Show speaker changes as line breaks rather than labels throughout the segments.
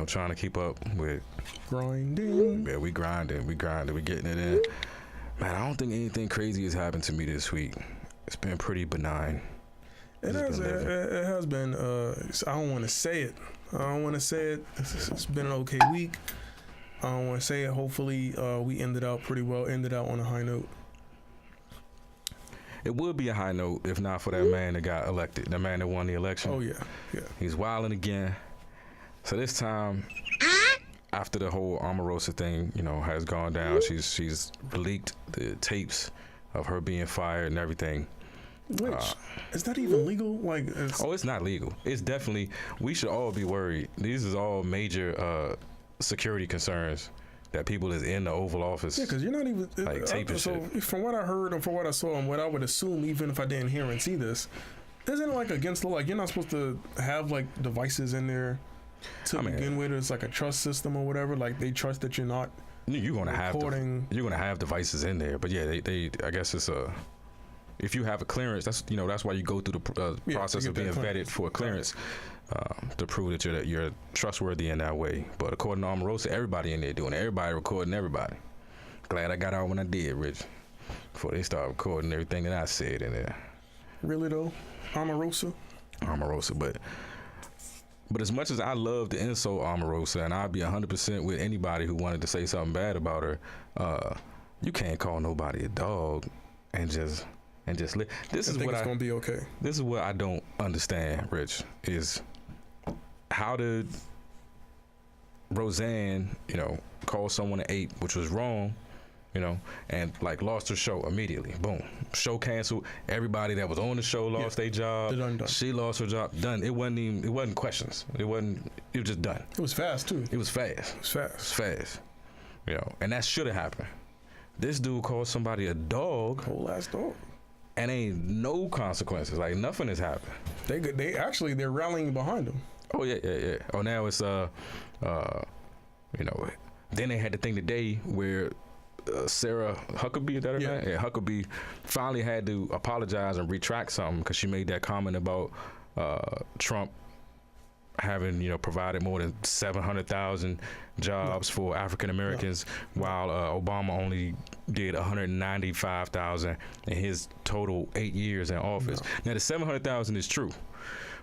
trying to keep up with
grinding.
Yeah, we grinding, we getting it in. Man, I don't think anything crazy has happened to me this week. It's been pretty benign.
It has been. I don't want to say it. It's been an okay week. I don't want to say it. Hopefully, we ended out pretty well. Ended out on a high note.
It would be a high note if not for that man that got elected, the man that won the election.
Oh yeah.
He's wilding again. So this time, after the whole Omarosa thing, has gone down, she's leaked the tapes of her being fired and everything.
Which is that even legal?
It's not legal. It's definitely. We should all be worried. These is all major security concerns that people is in the Oval Office.
Yeah, because you're not even
taping shit.
So from what I heard and from what I saw and what I would assume, even if I didn't hear and see this, isn't it against the law? You're not supposed to have devices in there to begin with. It's like a trust system or whatever. They trust that you're not.
You're gonna
recording.
You're gonna have devices in there, but yeah, they I guess it's a. If you have a clearance, that's why you go through the process of being vetted for a clearance to prove that you're trustworthy in that way. But according to Omarosa, everybody in there doing it. Everybody recording everybody. Glad I got out when I did, Rich, before they start recording everything that I said in there.
Really though, Omarosa,
but as much as I love to insult Omarosa, and I'd be 100% with anybody who wanted to say something bad about her, you can't call nobody a dog and just live. This is what
it's gonna be okay.
This is what I don't understand, Rich, is how did Roseanne, call someone an ape, which was wrong, and lost her show immediately. Boom. Show canceled. Everybody that was on the show lost their job.
Done.
She lost her job. Done. It wasn't questions. It was just done.
It was fast too.
It was fast. And that should have happened. This dude called somebody a dog.
Whole ass dog.
And ain't no consequences. Nothing has happened.
They're rallying behind him.
Oh yeah. Oh, now it's then they had the thing today where Sarah Huckabee, is that her name? Yeah, Huckabee finally had to apologize and retract something because she made that comment about Trump having provided more than 700,000 jobs for African Americans, while Obama only did 195,000 in his total 8 years in office. Now the 700,000 is true.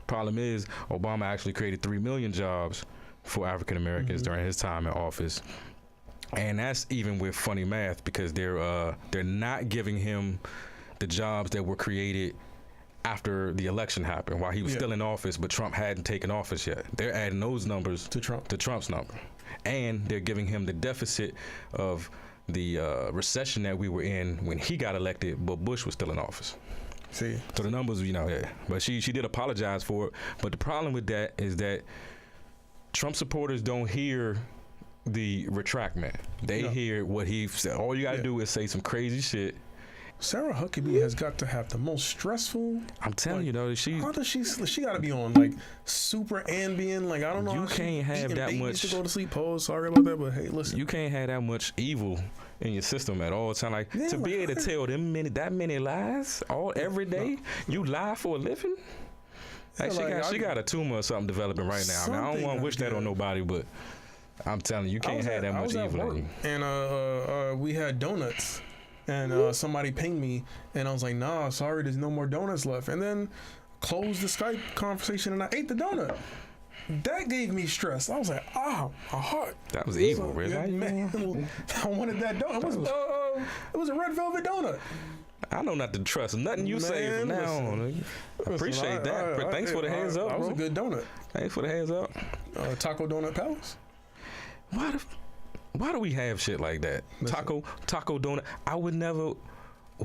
Problem is, Obama actually created 3 million jobs for African Americans during his time in office, and that's even with funny math because they're not giving him the jobs that were created after the election happened, while he was still in office, but Trump hadn't taken office yet. They're adding those numbers to Trump's number, and they're giving him the deficit of the recession that we were in when he got elected, but Bush was still in office.
See,
so the numbers, but she did apologize for it. But the problem with that is that Trump supporters don't hear the retractment. They hear what he said. All you got to do is say some crazy shit.
Sarah Huckabee has got to have the most stressful.
I'm telling you, though,
how does she got to be on super Ambien? I don't know.
You can't have that much
to go to sleep. Sorry about that, but hey, listen.
You can't have that much evil in your system at all time. To be able to tell that many lies every day. You lie for a living. She got a tumor or something developing right now. I don't want to wish that on nobody, but I'm telling you, can't have that much evil in you.
And we had donuts. And somebody pinged me, and I was like, "Nah, sorry, there's no more donuts left." And then closed the Skype conversation, and I ate the donut. That gave me stress. I was like, my heart.
That was evil, really.
Man, I wanted that donut. It was a red velvet donut.
I know not to trust nothing you say from now on. Appreciate that. Thanks for the heads up,
That was
bro.
a good donut.
Thanks for the heads up.
Taco Donut Palace.
Why do we have shit like that? Listen. Taco donut. I would never.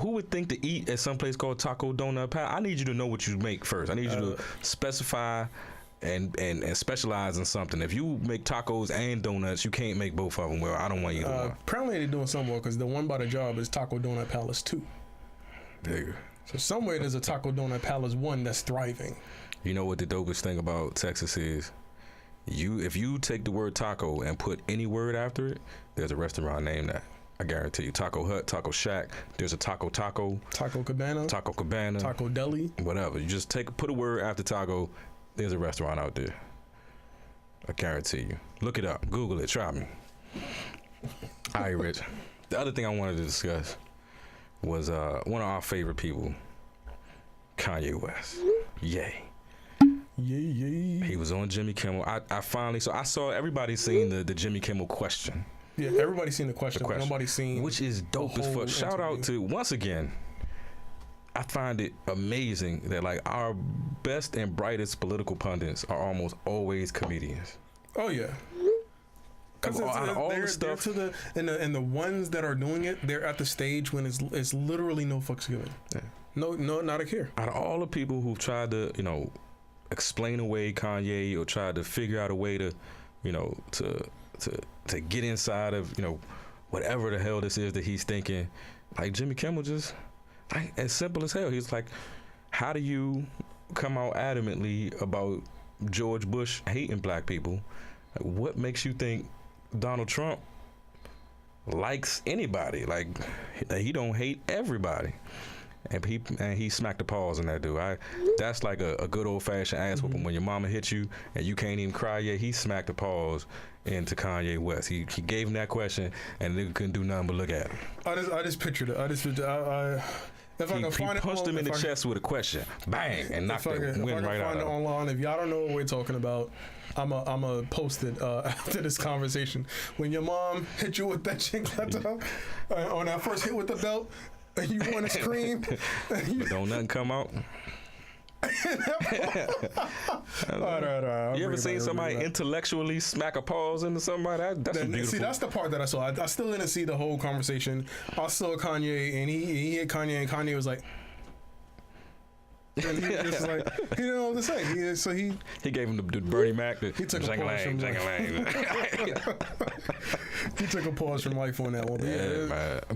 Who would think to eat at some place called Taco Donut Palace? I need you to know what you make first. I need you to specify and specialize in something. If you make tacos and donuts, you can't make both of them well. I don't want either one.
Apparently they're doing somewhere because the one by the job is Taco Donut Palace 2.
There.
So somewhere there's a Taco Donut Palace 1 that's thriving.
You know what the dopest thing about Texas is? If you take the word taco and put any word after it, there's a restaurant named that. I guarantee you. Taco Hut, Taco Shack. There's a Taco Cabana,
Taco Deli,
whatever. You just put a word after taco. There's a restaurant out there. I guarantee you. Look it up. Google it. Try me. All right, Rich. The other thing I wanted to discuss was one of our favorite people, Kanye West. Yay.
Yay.
He was on Jimmy Kimmel. I saw everybody seeing the Jimmy Kimmel question.
Yeah, everybody's seen the question. But nobody's seen.
Which is dope as fuck. Shout out to, once again, I find it amazing that like our best and brightest political pundits are almost always comedians.
Oh yeah. Because all the stuff and the ones that are doing it, they're at the stage when it's literally no fucks given. Yeah. No, not a care.
Out of all the people who've tried to, explain away Kanye or tried to figure out a way to, to get inside of, whatever the hell this is that he's thinking, like Jimmy Kimmel just, like, as simple as hell. He's like, how do you come out adamantly about George Bush hating black people? Like, what makes you think Donald Trump likes anybody? Like, he don't hate everybody. And he smacked the pause on that dude. That's like a good old fashioned ass whooping. When your mama hit you and you can't even cry yet, he smacked the pause into Kanye West. He gave him that question and nigga couldn't do nothing but look at him.
I just pictured it. If I can find it,
punched him in the chest with a question, bang, and knocked it, went right out. If I can find it
online, if y'all don't know what we're talking about, I'm a post it after this conversation. When your mom hit you with that chicletta on that first hit with the belt, and you want to scream,
don't nothing come out.
All right.
You ever seen somebody intellectually smack a pause into somebody? That's beautiful.
See, that's the part that I saw. I still didn't see the whole conversation. I saw Kanye, and he hit Kanye, and Kanye was like, and he just like, he didn't know what to say.
He gave him the Bernie Mac.
He took a pause from he took a pause from life on that one.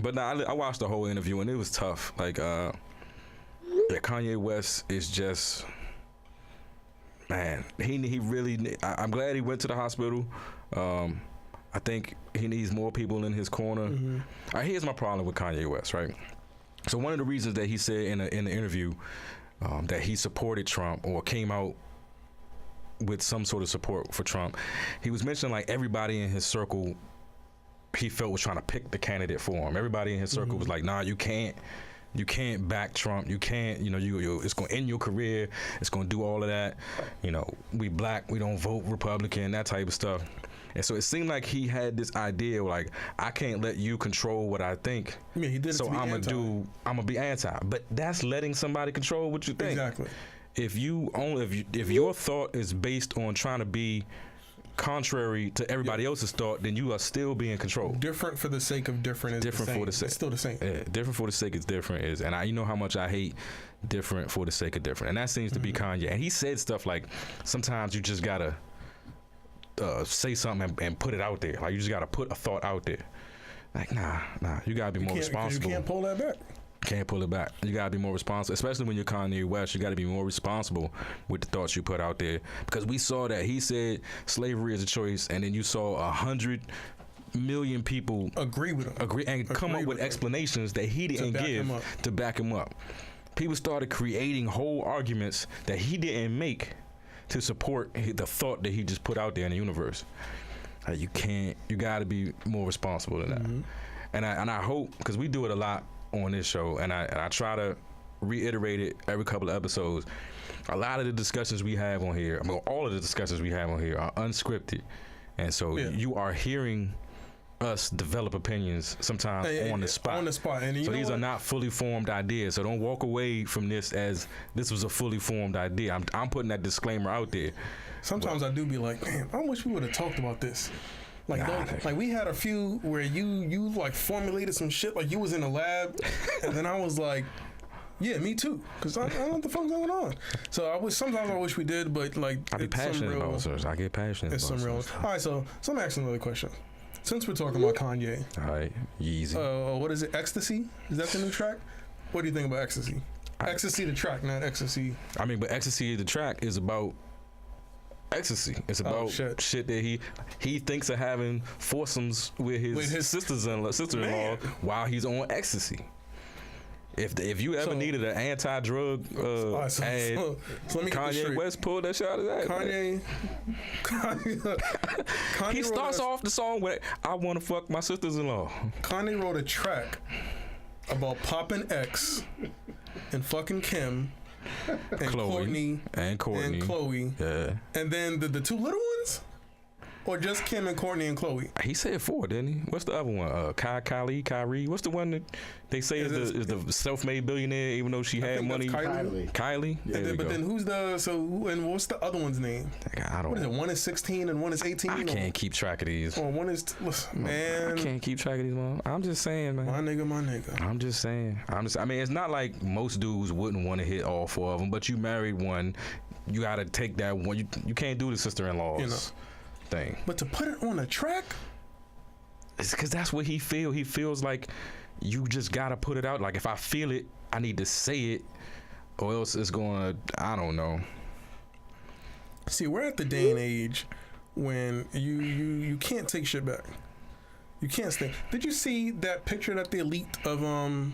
But I watched the whole interview, and it was tough. Like, Kanye West is just, man. He really. I'm glad he went to the hospital. I think he needs more people in his corner. All right, here's my problem with Kanye West. Right. So one of the reasons that he said in the interview that he supported Trump or came out with some sort of support for Trump, he was mentioning like everybody in his circle he felt was trying to pick the candidate for him. Everybody in his circle was like, nah, you can't back Trump. You can't, it's going to end your career. It's going to do all of that. We black, we don't vote Republican, that type of stuff. And so it seemed like he had this idea like, I can't let you control what I think.
Yeah, he did it
so I'm going to be anti. But that's letting somebody control what you think.
Exactly.
If your thought is based on trying to be contrary to everybody else's thought, then you are still being controlled.
Different for the sake of different is
different for the sake.
It's still the same.
Yeah, different for the sake is different and you know how much I hate different for the sake of different, and that seems to be Kanye. And he said stuff like, sometimes you just gotta say something and put it out there. Like, you just gotta put a thought out there. Like, nah, you gotta be more responsible.
You can't pull that back.
Can't pull it back. You gotta be more responsible, especially when you're Kanye West. You gotta be more responsible with the thoughts you put out there, because we saw that he said slavery is a choice, and then you saw 100 million people
agree with him,
and come up with explanations that he didn't give to back him up. People started creating whole arguments that he didn't make to support the thought that he just put out there in the universe. Like, you gotta be more responsible than that. And I hope, because we do it a lot on this show, and I try to reiterate it every couple of episodes. A lot of the discussions we have on here, all of the discussions we have on here are unscripted, and so you are hearing us develop opinions sometimes on the spot.
And
so these are not fully formed ideas. So don't walk away from this as this was a fully formed idea. I'm putting that disclaimer out there.
Sometimes I do be like, man, I wish we would have talked about this. Like we had a few where you like formulated some shit, like you was in a lab, and then I was like, yeah, me too, because I don't know what the fuck's going on. So sometimes I wish we did, but like,
I be passionate about it. I get passionate.
It's some real. All right, so I'm asking another question. Since we're talking about Kanye,
all right, Yeezy.
What is it? Ecstasy? Is that the new track? What do you think about Ecstasy? Ecstasy the track, not Ecstasy.
I mean, but Ecstasy the track is about ecstasy. It's about shit that he thinks of having foursomes with his sister-in-law while he's on ecstasy. If you ever needed an anti-drug ad,
so let me get this
Kanye
straight.
West pulled that shot of that.
Kanye
He starts off the song with "I want to fuck my sisters-in-law."
Kanye wrote a track about popping X and fucking Kim and
Chloe
and Chloe.
Yeah.
And then the two little ones? Or just Kim and Courtney and Chloe?
He said 4, didn't he? What's the other one? Kyrie. What's the one that they say is the self-made billionaire, even though she had money? Kylie.
Yeah, but then who's and what's the other one's name?
I don't.
What is it? One is 16 and one is 18.
I can't keep track of these.
Oh, one is man.
I can't keep track of these, man. I'm just saying, man.
My nigga.
I'm just saying. I mean, it's not like most dudes wouldn't want to hit all 4 of them, but you married one, you got to take that one. You can't do the sister-in-laws. Thing.
But to put it on a track,
it's because that's what he feels. He feels like you just gotta put it out. Like if I feel it, I need to say it, or else it's gonna. I don't know.
See, we're at the day and age when you can't take shit back. You can't stay. Did you see that picture that they leaked of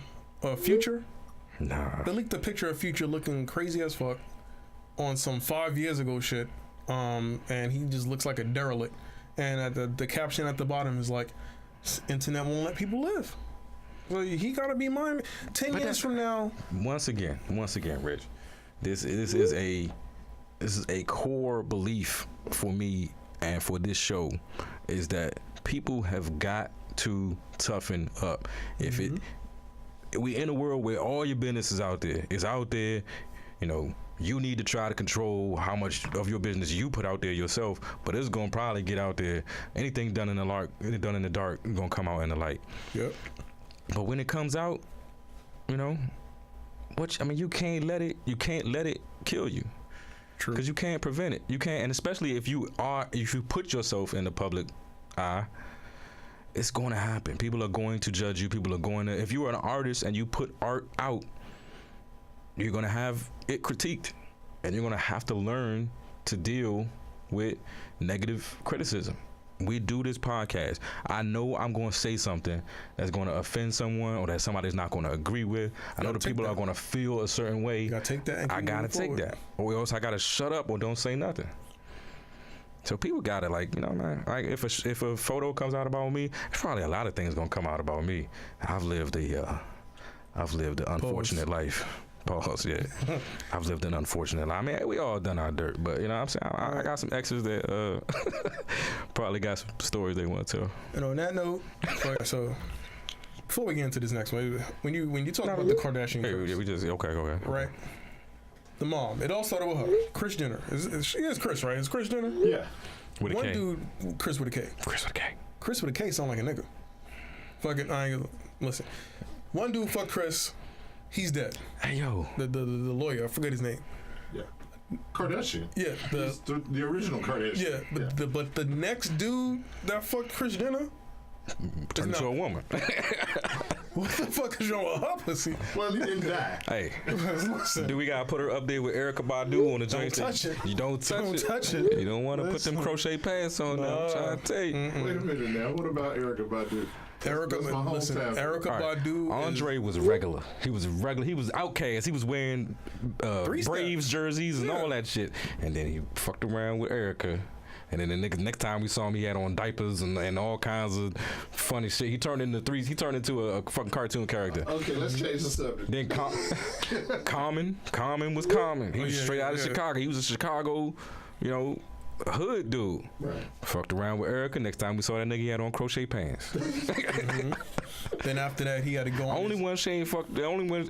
Future?
Nah.
They leaked a picture of Future looking crazy as fuck on some 5 years ago shit. And he just looks like a derelict. And the caption at the bottom is like, "Internet won't let people live." So he gotta be mine. 10 years from now.
Once again, Rich, this is a core belief for me and for this show, is that people have got to toughen up. If we in a world where all your business is out there, you know. You need to try to control how much of your business you put out there yourself, but it's gonna probably get out there. Anything done in the dark, gonna come out in the light.
Yep.
But when it comes out, you know, you can't let it kill you.
True.
Because you can't prevent it. You can't, and especially if you put yourself in the public eye, it's going to happen. People are going to judge you. If you are an artist and you put art out, you're going to have it critiqued, and you're going to have to learn to deal with negative criticism. We do this podcast. I know I'm going to say something that's going to offend someone, or that somebody's not going to agree with. I know the people are going to feel a certain way.
You got to take that.
I got to take that, or else I got to shut up or don't say nothing. So people got to, like, you know, man, like if a photo comes out about me, there's probably a lot of things going to come out about me. I've lived an unfortunate life. Pause, yeah. I've lived an unfortunate life. I mean, we all done our dirt, but you know what I'm saying? I got some exes that probably got some stories they want to tell.
And on that note, so before we get into this next one, when you talk about the Kardashian girls,
okay.
Right? The mom. It all started with her. Kris Jenner. She is Kris, right? Is Kris Jenner?
Yeah.
With a
One
K.
dude, Kris with a K. Kris with a K sound like a nigga. Fucking, listen. One dude fuck Kris. He's dead.
Hey, yo.
The lawyer, I forget his name.
Yeah. Kardashian.
Yeah.
The original Kardashian.
Yeah, but the next dude that fucked Kris Jenner
turned into a woman.
What the fuck is wrong with her pussy?
Well, he didn't die.
Hey,
listen.
do we gotta put her up there with Erykah Badu on the joint?
Don't touch it.
You don't touch
it.
You don't want to put them crochet pants on. No. I'm trying to tell you.
Wait a minute now. What about Erykah Badu?
Erykah Badu.
Andre was regular. He was regular. He was outcast. He was wearing Braves jerseys and all that shit. And then he fucked around with Erykah. And then the next time we saw him, he had on diapers and all kinds of funny shit. He turned into a fucking cartoon character.
Okay, let's change the subject.
Then Common was Common. He was straight out of Chicago. He was a Chicago, hood dude.
Right.
Fucked around with Erykah. Next time we saw that nigga, he had on crochet pants.
Then after that, he had to go on.
The only one.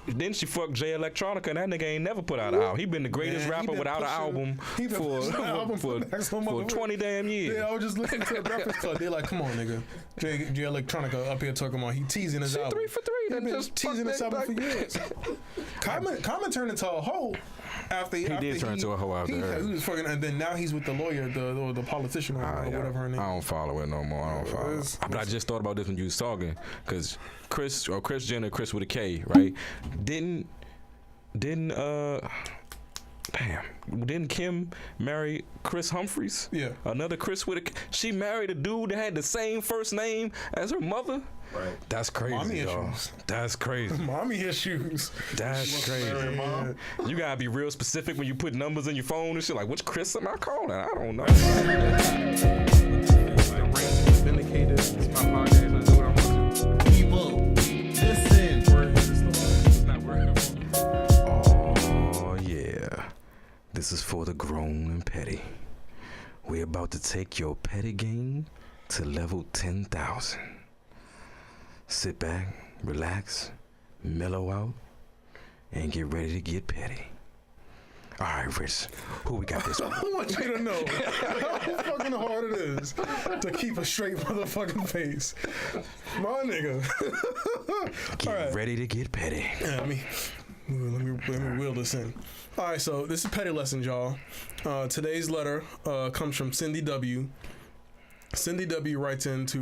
Then she fucked Jay Electronica, and that nigga ain't never put out an album. He been the greatest rapper without an album for 20 damn years.
Yeah, I was just listening to the Breakfast Club. They're like, come on, nigga. Jay Electronica up here talking about he teasing his album.
3 for 3.
He been just teasing his album for years. Common turned into a hoe. He did turn into a hoe after her. He was fucking, and then now he's with the lawyer, the politician, or whatever her name.
I don't follow it no more. I don't follow it. But I just thought about this when you was talking, because Kris Jenner, Kris with a K, right? Didn't Damn, didn't Kim marry Chris Humphries?
Yeah.
Another Chris with she married a dude that had the same first name as her mother?
Right.
That's crazy,
Mommy
dog.
issues.
That's crazy.
Mommy issues.
That's crazy.
Mom.
You gotta be real specific when you put numbers in your phone and shit. Like, which Chris am I calling? I don't know.
Vindicated. It's my podcast. I do what I want to.
People, listen.
It's not working.
Oh yeah, this is for the grown and petty. We're about to take your petty game to level 10,000. Sit back, relax, mellow out, and get ready to get petty. All right, Rich, who we got this one?
I want you to know how fucking hard it is to keep a straight motherfucking face. My nigga.
Get
All right.
ready to get petty.
Yeah, let me wheel this in. All right, so this is Petty Lessons, y'all. Today's letter comes from Cindy W. Cindy W. writes into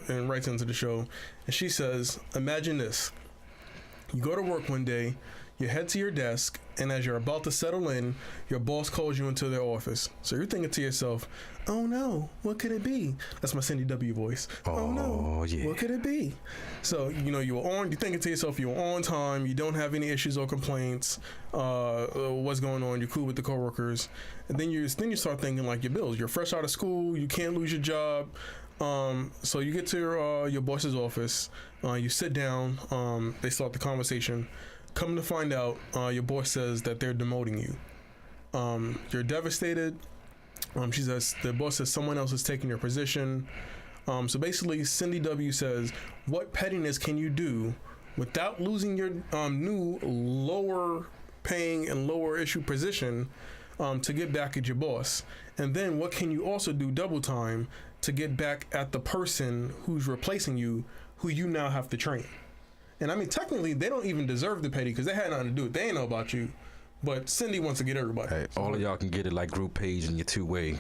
the show, and she says, "Imagine this: you go to work one day, you head to your desk, and as you're about to settle in, your boss calls you into their office. So you're thinking to yourself, oh no, what could it be?" That's my Cindy W voice. Oh no,
yeah.
what could it be? So, you're thinking to yourself, you're on time, you don't have any issues or complaints, what's going on, you're cool with the coworkers. And then you start thinking like your bills. You're fresh out of school, you can't lose your job. So you get to your boss's office, you sit down, they start the conversation. Come to find out, your boss says that they're demoting you. You're devastated. She says the boss says someone else is taking your position. So basically, Cindy W says, what pettiness can you do without losing your new lower paying and lower issue position to get back at your boss? And then what can you also do double time to get back at the person who's replacing you, who you now have to train? And I mean, technically, they don't even deserve the petty because they had nothing to do with it. They ain't know about you. But Cindy wants to get everybody.
Hey, all of y'all can get it like group page in your two-way. I'm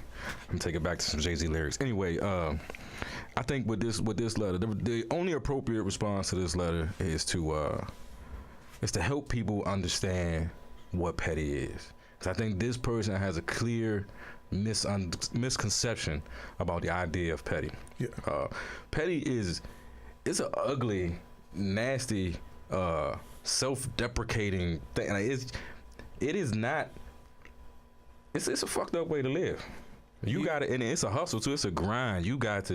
gonna take it back to some Jay-Z lyrics. Anyway, I think with this letter, the only appropriate response to this letter is to help people understand what petty is. Because I think this person has a clear misconception about the idea of petty.
Yeah.
Petty it's an ugly, nasty, self-deprecating thing. Like it is not. It's a fucked up way to live. You got to, and it's a hustle too. It's a grind. You got to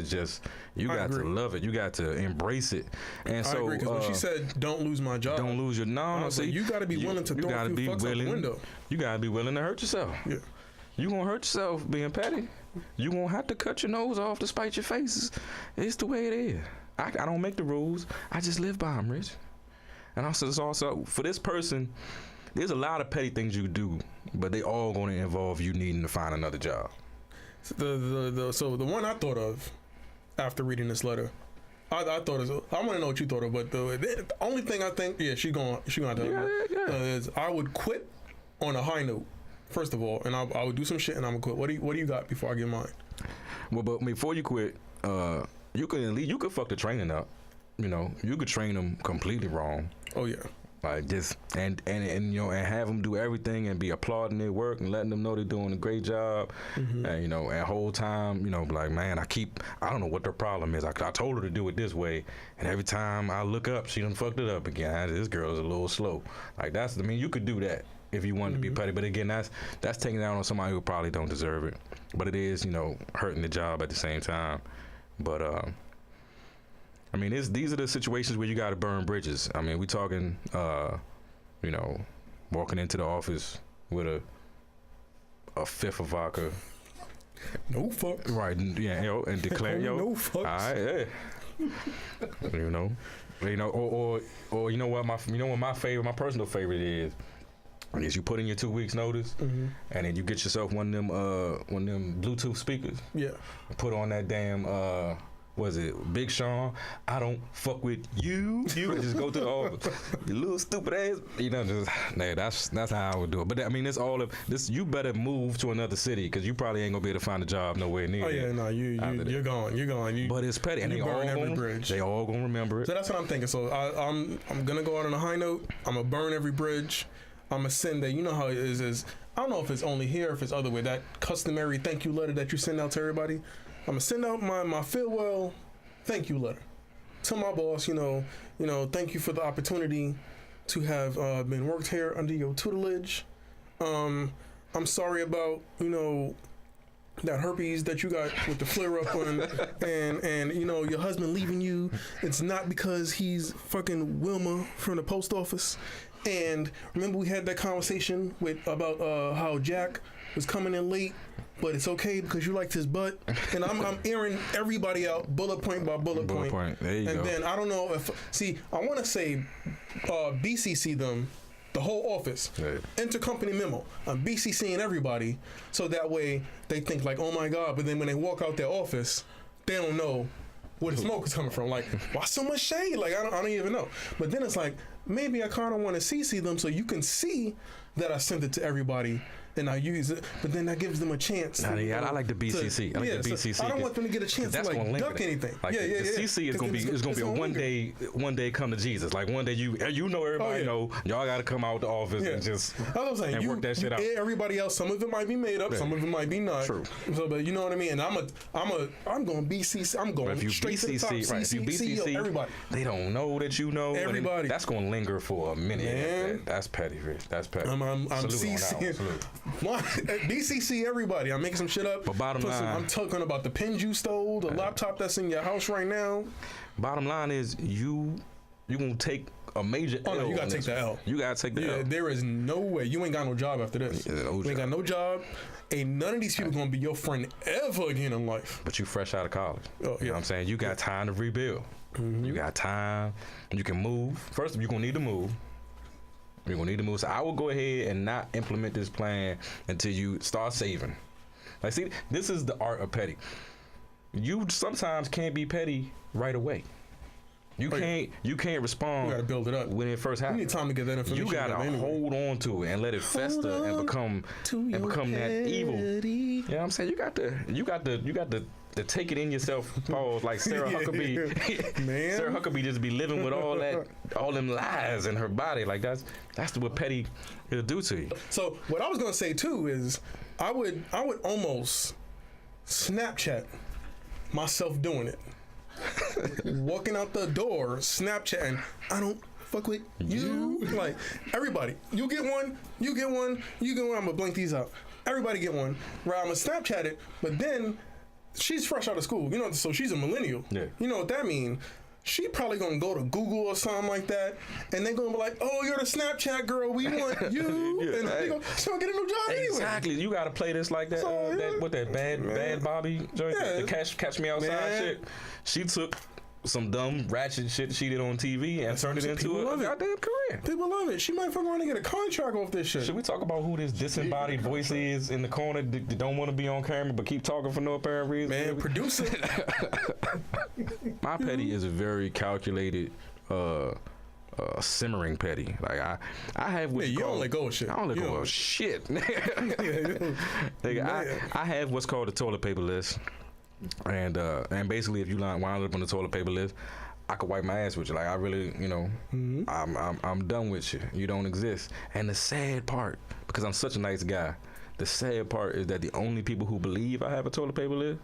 love it. You got to embrace it. And so,
I agree, because when she said, "Don't lose my job,"
don't lose your see,
you got to be willing to throw a few fucks out the window.
You got to be willing to hurt yourself.
Yeah.
You gonna hurt yourself being petty. You gonna have to cut your nose off to spite your faces. It's the way it is. I don't make the rules. I just live by them, Rich. And also, it's also for this person. There's a lot of petty things you do, but they all going to involve you needing to find another job.
So the one I thought of after reading this letter, I want to know what you thought of, but the only thing I think, she going to tell me is I would quit on a high note, first of all, and I would do some shit and I'm gonna quit. What do you got before I get mine?
Well, but before you quit, you could fuck the training up. You could train them completely wrong.
Oh yeah.
Like just and have them do everything and be applauding their work and letting them know they're doing a great job. Mm-hmm. And and whole time like, man, I don't know what their problem is. I told her to do it this way, and every time I look up, she done fucked it up again. This girl's a little slow. Like you could do that if you wanted to be petty, but again, that's taking it out on somebody who probably don't deserve it. But it is hurting the job at the same time. But these are the situations where you got to burn bridges. We talking, walking into the office with a fifth of vodka.
No fucks.
Right, yeah, and declare,
no fucks.
All right, or what my personal favorite is you put in your 2 weeks notice, and then you get yourself one of them Bluetooth speakers. Yeah. Put on that damn. Was it Big Sean? I don't fuck with you. You just go to the office. You little stupid ass. That's how I would do it. But it's all of this. You better move to another city because you probably ain't gonna be able to find a job nowhere near.
Oh yeah, no, you're gone.
But it's petty, and they all gonna remember it.
So that's what I'm thinking. So I'm gonna go out on a high note. I'm gonna burn every bridge. I'm gonna send that. You know how it is I don't know if it's only here, if it's other way. That customary thank you letter that you send out to everybody. I'm gonna send out my farewell thank you letter to my boss. Thank you for the opportunity to have been worked here under your tutelage. I'm sorry about that herpes that you got with the flare up on, and your husband leaving you. It's not because he's fucking Wilma from the post office. And remember we had that conversation about how Jack was coming in late, but it's okay because you liked his butt. And I'm airing everybody out bullet point by bullet point.
There you go.
And then I don't know I want to say BCC them. The whole office, right. Intercompany memo. I'm BCCing everybody, so that way they think like, oh my God. But then when they walk out their office, they don't know where the smoke is coming from. Like, why so much shade? Like, I don't even know. But then it's like, maybe I kind of want to CC them so you can see that I sent it to everybody and I use it. But then that gives them a chance.
I like the BCC. I like the BCC.
I don't want them to get a chance to like duck anything.
Like, the CC is gonna be a one day come to Jesus. Like one day everybody know y'all got to come out the office and just work that shit out.
Everybody else, some of it might be made up, some of it might be not.
True.
So, but you know what I mean. And I'm going BCC. I'm going straight to the top.
If you BCC,
everybody.
They don't know that you know.
Everybody.
That's gonna linger for a minute. Man. That's petty, Rich. That's petty.
I'm CC. BCC everybody. I'm making some shit up.
But bottom line,
I'm talking about the pins you stole, the laptop that's in your house right now.
Bottom line is you gonna take a major L.
Oh no, you gotta take the L.
You gotta take the L.
There is no way. You ain't got no job after this. You ain't got no job. Ain't none of these people gonna be your friend ever again in life.
But you fresh out of college.
Oh, yeah.
You know what I'm saying? You got time to rebuild. Mm-hmm. You got time. You can move. First, you're gonna need to move. You're gonna need to move. So I will go ahead and not implement this plan until you start saving. Like, see, this is the art of petty. You sometimes can't be petty right away. You can't respond.
You gotta build it up
when it first happens.
You need time to get that information.
You gotta hold on to it and let it fester and become that evil. You know what I'm saying? You got to take it in yourself, pause, like Sarah Huckabee.
Man.
Sarah Huckabee just be living with all them lies in her body. Like that's what petty will do to you.
So what I was gonna say too is I would almost Snapchat myself doing it. Walking out the door, Snapchatting. I don't fuck with you. Like everybody, you get one. I'm gonna blank these out. Everybody get one. Right, I'm gonna Snapchat it, but then. She's fresh out of school, so she's a millennial.
Yeah.
You know what that means? She probably gonna go to Google or something like that, and they gonna be like, "Oh, you're the Snapchat girl. We want you." And she's gonna get a new job anyway.
Exactly. You gotta play this like that.
So,
that bad Bobby joint, the catch me outside shit. She took some dumb ratchet shit she did on TV and turned it into a goddamn career.
People love it. She might fuck around and get a contract off this shit.
Should we talk about who this disembodied voice is in the corner that don't want to be on camera but keep talking for no apparent reason?
Man, producer.
My petty is a very calculated, simmering petty. Like I have what
you don't let go of shit.
I don't let go of shit. I have what's called a toilet paper list. And basically, if you wind up on the toilet paper list, I could wipe my ass with you. Like I really, I'm done with you. You don't exist. And the sad part, because I'm such a nice guy, the sad part is that the only people who believe I have a toilet paper list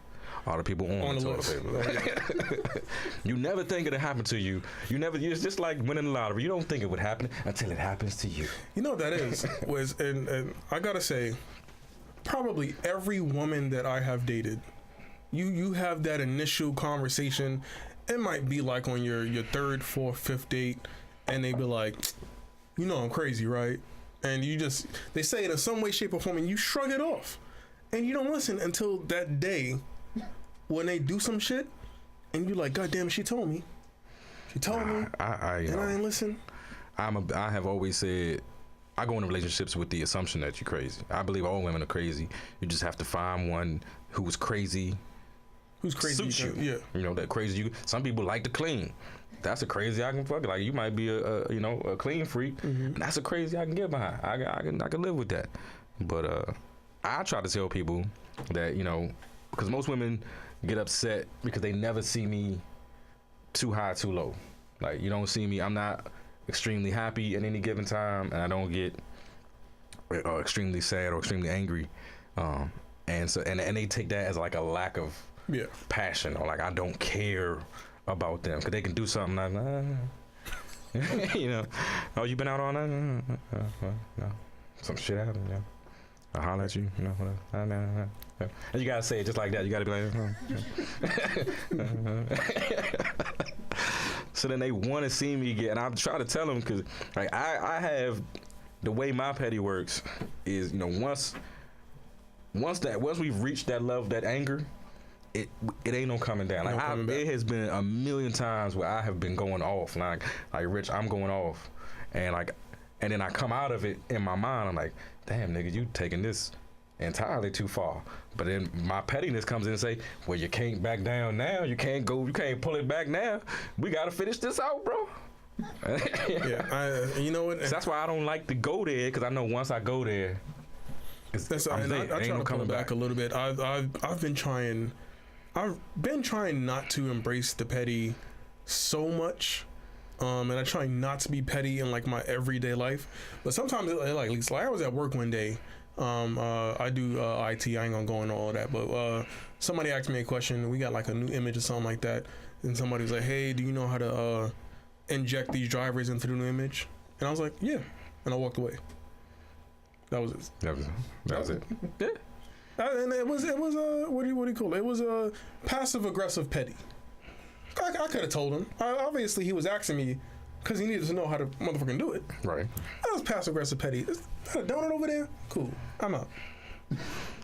are the people on the toilet paper list. You never think it'll happen to you. It's just like winning the lottery. You don't think it would happen until it happens to you.
You know what that is? And I gotta say, probably every woman that I have dated. You have that initial conversation. It might be like on your third, fourth, fifth date, and they be like, I'm crazy, right? And they say it in some way, shape, or form, and you shrug it off. And you don't listen until that day when they do some shit, and you're like, God damn it, she told me. She told me, and I ain't listen.
I have always said, I go into relationships with the assumption that you're crazy. I believe all women are crazy. You just have to find one who's crazy.
Who's crazy?
Suits you.
Yeah.
That crazy. Some people like to clean. That's a crazy I can fuck. Like you might be a clean freak. Mm-hmm. And that's a crazy I can get behind. I can live with that. But I try to tell people that because most women get upset because they never see me too high, too low. Like you don't see me. I'm not extremely happy at any given time, and I don't get extremely sad or extremely angry, and they take that as like a lack of passion, or like I don't care about them because they can do something like you know, oh, you been out all night? No, some shit happened. Yeah, I'll holler at you. You know, whatever. And you gotta say it just like that. You gotta be like. So then they want to see me get, and I'm trying to tell them because like I have the way my petty works is, you know, once we've reached that level, that anger, it ain't no coming down. Like it has been a million times where I have been going off, like Rich, I'm going off, and then I come out of it in my mind. I'm like, damn nigga, you taking this entirely too far. But then my pettiness comes in and say, well, you can't back down now. You can't pull it back now. We gotta finish this out, bro.
You know what?
So that's why I don't like to go there, because I know once I go there, I try
to pull back a little bit. I've been trying not to embrace the petty so much. And I try not to be petty in like my everyday life. But sometimes like I was at work one day. I do IT. I ain't gonna go into all of that, but somebody asked me a question. We got like a new image or something like that, and somebody was like, "Hey, do you know how to inject these drivers into the new image?" And I was like, "Yeah," and I walked away. That was it.
That was it. Yeah.
And it was what do you call it? It was a passive aggressive petty. I could have told him. Obviously, he was asking me because he needed to know how to motherfucking do it.
Right.
That was passive aggressive petty. Is that a donut over there? Cool. I'm out.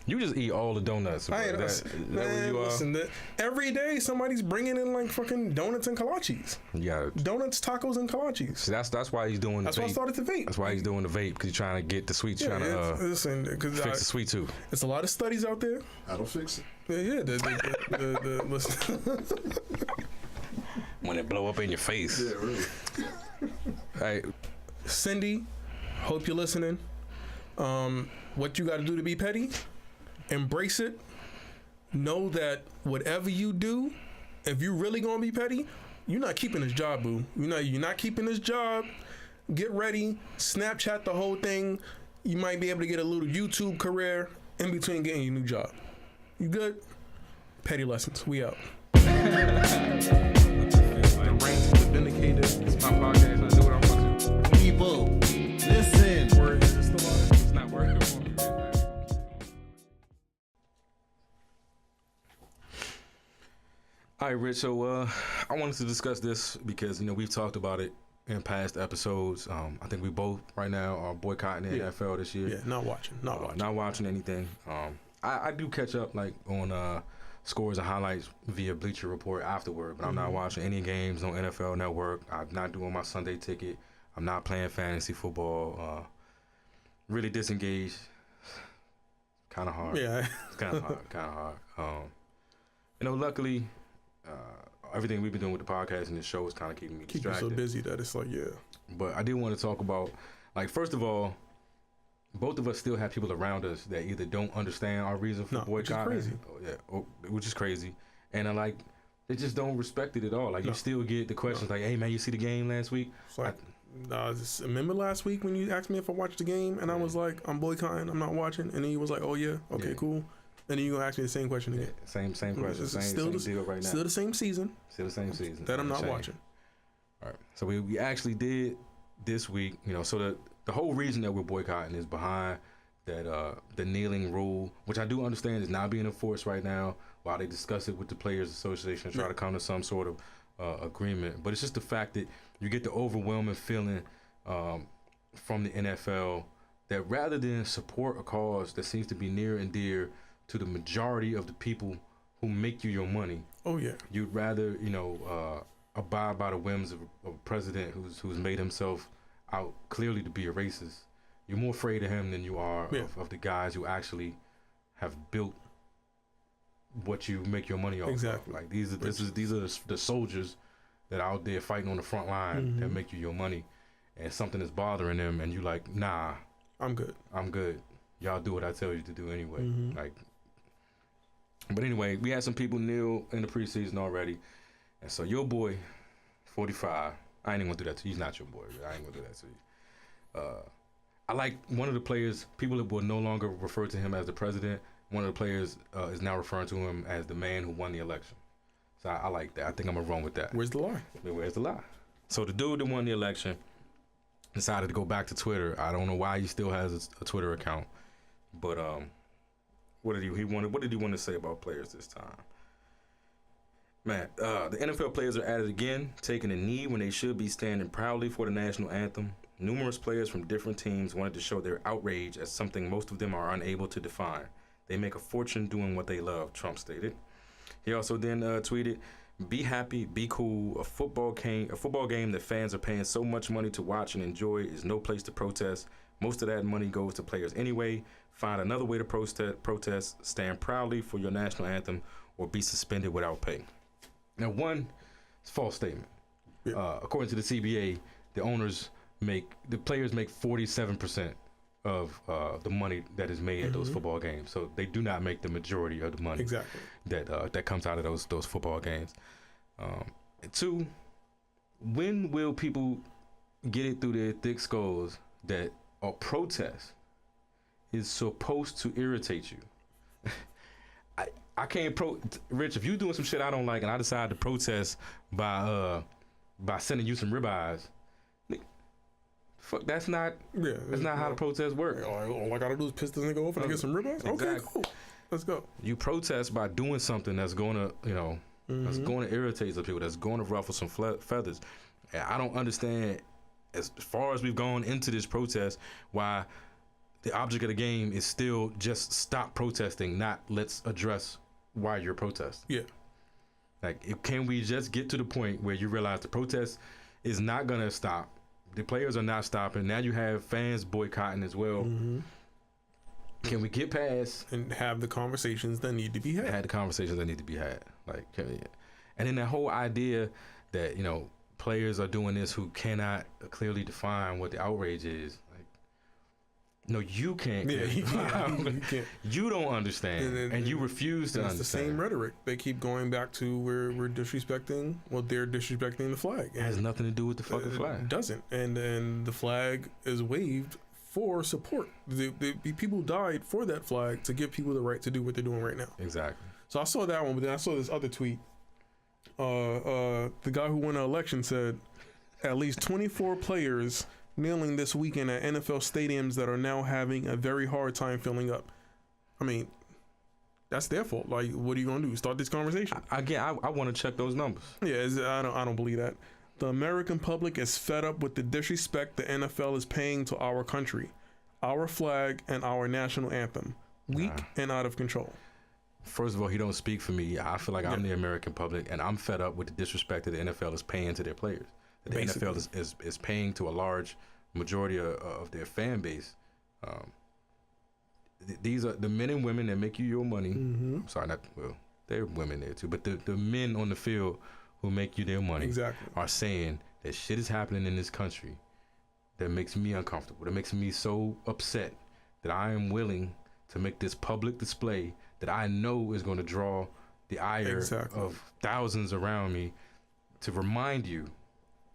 You just eat all the donuts.
Listen, every day somebody's bringing in like fucking donuts and kolaches.
Yeah.
Donuts, tacos, and kolaches.
So that's why he's doing the vape.
That's why I started to vape.
That's why he's doing the vape, because he's trying to get the sweets, fix the sweet tooth.
It's a lot of studies out there.
That'll fix it.
Yeah. Listen.
When it blow up in your face.
Yeah, really.
Hey,
Cindy, hope you're listening. What you got to do to be petty? Embrace it. Know that whatever you do, if you really gonna be petty, you're not keeping this job, boo. You're not keeping this job. Get ready. Snapchat the whole thing. You might be able to get a little YouTube career in between getting your new job. You good? Petty lessons. We out.
The range is vindicated. It's my podcast. I do what I want to.
People, listen.
Word is still on. It's not working for me.
all right, Rich. So I wanted to discuss this because, you know, we've talked about it in past episodes. I think we both right now are boycotting the NFL this year.
Yeah, not watching
anything. I do catch up like on scores and highlights via Bleacher Report afterward, but I'm not watching any games on NFL Network. I'm not doing my Sunday ticket. I'm not playing fantasy football. Really disengaged. Kind of hard.
Yeah.
It's kind of hard. You know, luckily, everything we've been doing with the podcast and the show is kind of keeping me distracted.
Keep you so busy that it's like, yeah.
But I did want to talk about, like, first of all, both of us still have people around us that either don't understand our reason for boycotting, which is crazy, and like they just don't respect it at all. Like you still get the questions like, "Hey man, you see the game last week?"
It's like, remember last week when you asked me if I watched the game, and I was like, "I'm boycotting, I'm not watching," and then you was like, "Oh yeah, okay, cool," and then you gonna ask me the same question again.
Same question, same deal right now.
Still the same season. That I'm not watching.
All right, so we actually did this week, you know, so the whole reason that we're boycotting is behind that the kneeling rule, which I do understand is not being enforced right now, while they discuss it with the Players Association and try to come to some sort of agreement. But it's just the fact that you get the overwhelming feeling from the NFL that rather than support a cause that seems to be near and dear to the majority of the people who make you your money, you'd rather, you know, abide by the whims of a president who's made himself out clearly to be a racist. You're more afraid of him than you are of the guys who actually have built what you make your money off.
Exactly.
Like these are the soldiers that are out there fighting on the front line that make you your money, and something is bothering them, and you like, nah,
I'm good.
Y'all do what I tell you to do anyway. Like, but anyway, we had some people kneel in the preseason already, and so your boy, 45. I ain't even gonna do that to you. He's not your boy. I ain't gonna do that to you. I like one of the players. People will no longer refer to him as the president. One of the players is now referring to him as the man who won the election. So I like that. I think I'm gonna run with that.
Where's the lie?
Where's the lie? So the dude that won the election decided to go back to Twitter. I don't know why he still has a Twitter account, but what did he want to say about players this time? Man, the NFL players are at it again, taking a knee when they should be standing proudly for the national anthem. Numerous players from different teams wanted to show their outrage as something most of them are unable to define. They make a fortune doing what they love, Trump stated. He also then tweeted, "Be happy, be cool. A football game that fans are paying so much money to watch and enjoy is no place to protest. Most of that money goes to players anyway. Find another way to protest. Stand proudly for your national anthem or be suspended without pay." Now, one, it's a false statement.
Yeah.
According to the CBA, the players make 47% of the money that is made at those football games. So they do not make the majority of the money
Exactly.
that comes out of those football games. And two, when will people get it through their thick skulls that a protest is supposed to irritate you? I can't Rich, if you doing some shit I don't like and I decide to protest by sending you some ribeyes, fuck, that's not how the protest work.
All I gotta do is piss this nigga off and I get some ribeyes?
Exactly.
Okay, cool. Let's go.
You protest by doing something that's gonna, that's gonna irritate some people, that's gonna ruffle some feathers. And I don't understand, as far as we've gone into this protest, why the object of the game is still just stop protesting, not let's address why you're protesting.
Yeah.
Like, can we just get to the point where you realize the protest is not gonna stop? The players are not stopping. Now you have fans boycotting as well. Can we get past
and have the conversations that need to be had?
Had the conversations that need to be had. Like, and then that whole idea that players are doing this who cannot clearly define what the outrage is. Like, no, you can't.
Yeah, you can't.
You don't understand, and you refuse to understand.
It's the same rhetoric. They keep going back to where we're disrespecting. Well, they're disrespecting the flag.
It has nothing to do with the fucking flag.
It doesn't. And the flag is waved for support. The people died for that flag to give people the right to do what they're doing right now.
Exactly.
So I saw that one, but then I saw this other tweet. The guy who won the election said at least 24 players kneeling this weekend at NFL stadiums that are now having a very hard time filling up. I mean, that's their fault. Like, what are you gonna do? Start this conversation?
I want to check those numbers.
Yeah, I don't believe that. The American public is fed up with the disrespect the NFL is paying to our country, our flag, and our national anthem. Weak and out of control.
First of all, he don't speak for me. I feel like I'm the American public, and I'm fed up with the disrespect that the NFL is paying to their players. The NFL is paying to a large majority of their fan base. These are the men and women that make you your money. I'm sorry, they're women there too, but the men on the field who make you their money are saying that shit is happening in this country that makes me uncomfortable, that makes me so upset that I am willing to make this public display that I know is going to draw the ire of thousands around me to remind you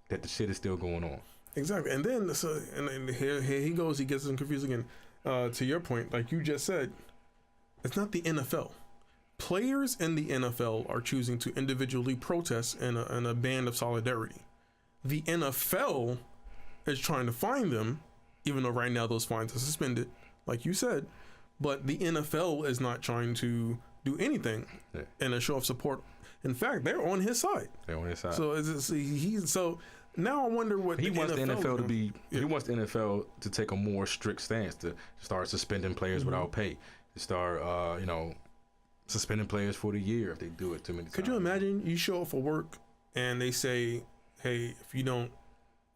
that the shit is still going on.
Exactly. And then and here he goes, he gets them confused again. To your point, like you just said, it's not the NFL. Players in the NFL are choosing to individually protest in a band of solidarity. The NFL is trying to fine them, even though right now those fines are suspended, like you said. But the NFL is not trying to do anything in a show of support. In fact, they're on his side.
They're on his side.
So now I wonder what
he wants the NFL to be. He wants the NFL to take a more strict stance, to start suspending players without pay, to start suspending players for the year if they do it too many times.
Could you imagine you show up for work and they say, "Hey, if you don't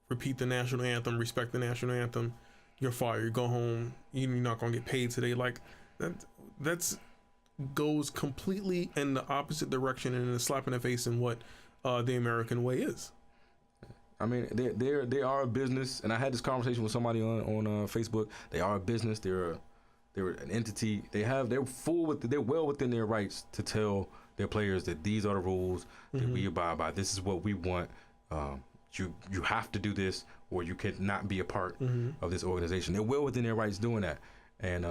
repeat the national anthem, respect the national anthem, you're fired. Go home. You're not gonna get paid today." Like that's goes completely in the opposite direction and a slap in the face in what the American way is.
I mean, they are a business, and I had this conversation with somebody on Facebook. They are a business. They're an entity. They're well within their rights to tell their players that these are the rules that we abide by. This is what we want. you have to do this, or you could not be a part of this organization. They're well within their rights doing that, and